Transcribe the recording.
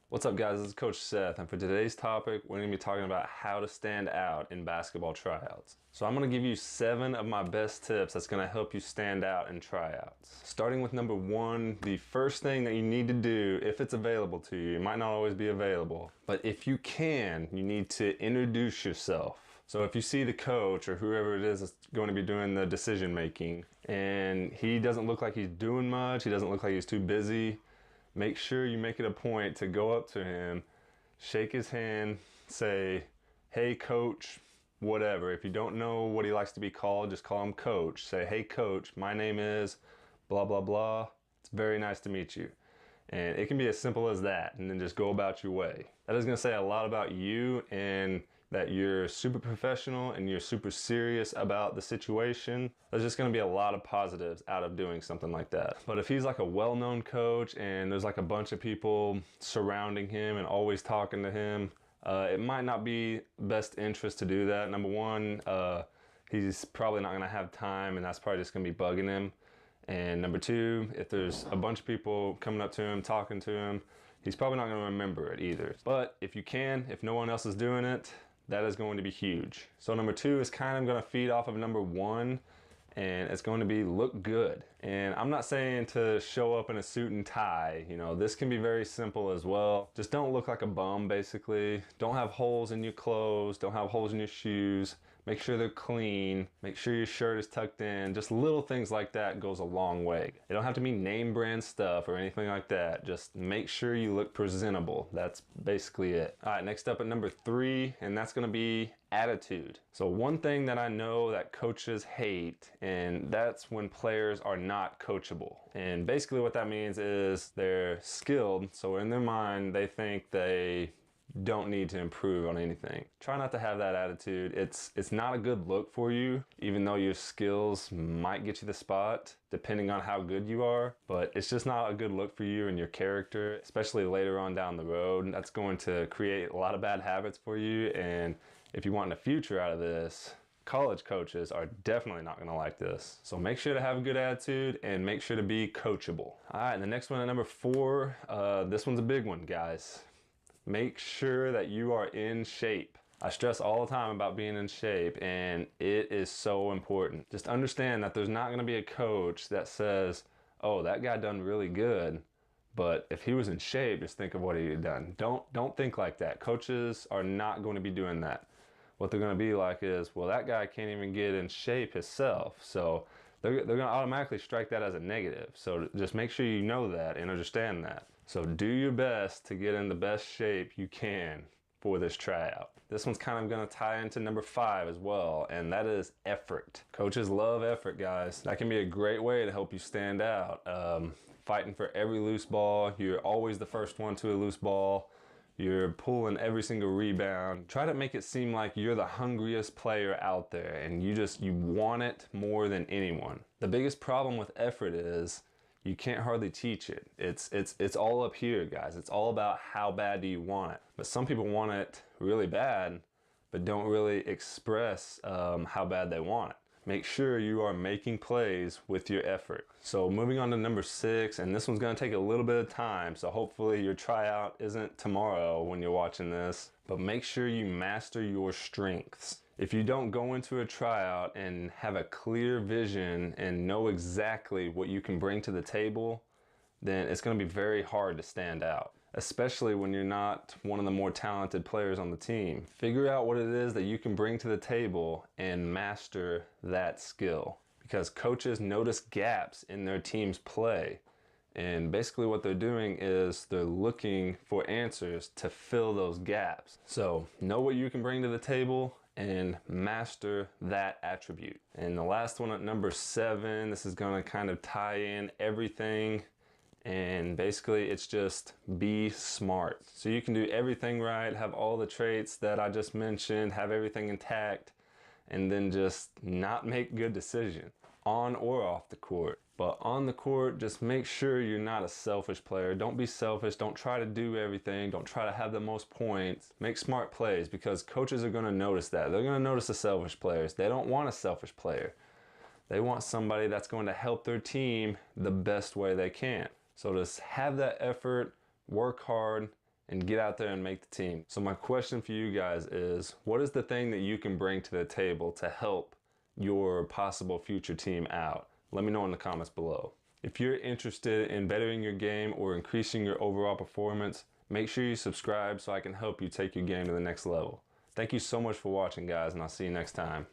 What's up guys, this is Coach Seth, and for today's topic, we're going to be talking about how to stand out in basketball tryouts. So I'm going to give you 7 of my best tips that's going to help you stand out in tryouts. Starting with number 1, the first thing that you need to do, if it's available to you, it might not always be available, but if you can, you need to introduce yourself. So if you see the coach or whoever it is that's going to be doing the decision making, and he doesn't look like he's doing much, he doesn't look like he's too busy, make sure you make it a point to go up to him, shake his hand, say, hey coach, whatever. If you don't know what he likes to be called, just call him coach. Say, hey coach, my name is blah, blah, blah. It's very nice to meet you. And it can be as simple as that, and then just go about your way. That is gonna say a lot about you, and that you're super professional and you're super serious about the situation. There's just gonna be a lot of positives out of doing something like that. But if he's like a well-known coach and there's like a bunch of people surrounding him and always talking to him, it might not be best interest to do that. Number one, he's probably not gonna have time, and that's probably just gonna be bugging him. And number 2, if there's a bunch of people coming up to him, talking to him, he's probably not going to remember it either. But if you can, if no one else is doing it, that is going to be huge. So number 2 is kind of going to feed off of number 1, and it's going to be look good. And I'm not saying to show up in a suit and tie. You know, this can be very simple as well. Just don't look like a bum, basically. Don't have holes in your clothes. Don't have holes in your shoes. Make sure they're clean. Make sure your shirt is tucked in. Just little things like that goes a long way. It don't have to be name brand stuff or anything like that. Just make sure you look presentable. That's basically it. All right, next up at number 3, and that's gonna be attitude. So one thing that I know that coaches hate, and that's when players are not coachable. And basically what that means is they're skilled, so in their mind they think they don't need to improve on anything. Try not to have that attitude. It's not a good look for you, even though your skills might get you the spot depending on how good you are, but it's just not a good look for you and your character, especially later on down the road. That's going to create a lot of bad habits for you, and if you want a future out of this, college coaches are definitely not going to like this. So make sure to have a good attitude and make sure to be coachable. All right, and the next one at number 4, this one's a big one, guys. Make sure that you are in shape. I stress all the time about being in shape, and it is so important. Just understand that there's not going to be a coach that says, oh, that guy done really good, but if he was in shape, just think of what he had done. Don't think like that. Coaches are not going to be doing that. What they're going to be like is, well, that guy can't even get in shape himself, so they're going to automatically strike that as a negative. So just make sure you know that and understand that. So do your best to get in the best shape you can for this tryout. This one's kind of going to tie into number 5 as well, and that is effort. Coaches love effort, guys. That can be a great way to help you stand out. Fighting for every loose ball. You're always the first one to a loose ball. You're pulling every single rebound. Try to make it seem like you're the hungriest player out there, and you want it more than anyone. The biggest problem with effort is you can't hardly teach it. It's all up here, guys. It's all about how bad do you want it. But some people want it really bad, but don't really express how bad they want it. Make sure you are making plays with your effort. So moving on to number 6, and this one's gonna take a little bit of time, so hopefully your tryout isn't tomorrow when you're watching this, but make sure you master your strengths. If you don't go into a tryout and have a clear vision and know exactly what you can bring to the table, then it's going to be very hard to stand out, especially when you're not one of the more talented players on the team. Figure out what it is that you can bring to the table and master that skill, because coaches notice gaps in their team's play. And basically what they're doing is they're looking for answers to fill those gaps. So know what you can bring to the table and master that attribute. And the last one at number 7, this is gonna kind of tie in everything. And basically it's just be smart. So you can do everything right, have all the traits that I just mentioned, have everything intact, and then just not make good decisions on or off the court. But on the court, just make sure you're not a selfish player. Don't be selfish. Don't try to do everything. Don't try to have the most points. Make smart plays, because coaches are going to notice that. They're going to notice the selfish players. They don't want a selfish player. They want somebody that's going to help their team the best way they can. So just have that effort, work hard, and get out there and make the team. So my question for you guys is, what is the thing that you can bring to the table to help your possible future team out? Let me know in the comments below. If you're interested in bettering your game or increasing your overall performance, make sure you subscribe so I can help you take your game to the next level. Thank you so much for watching, guys, and I'll see you next time.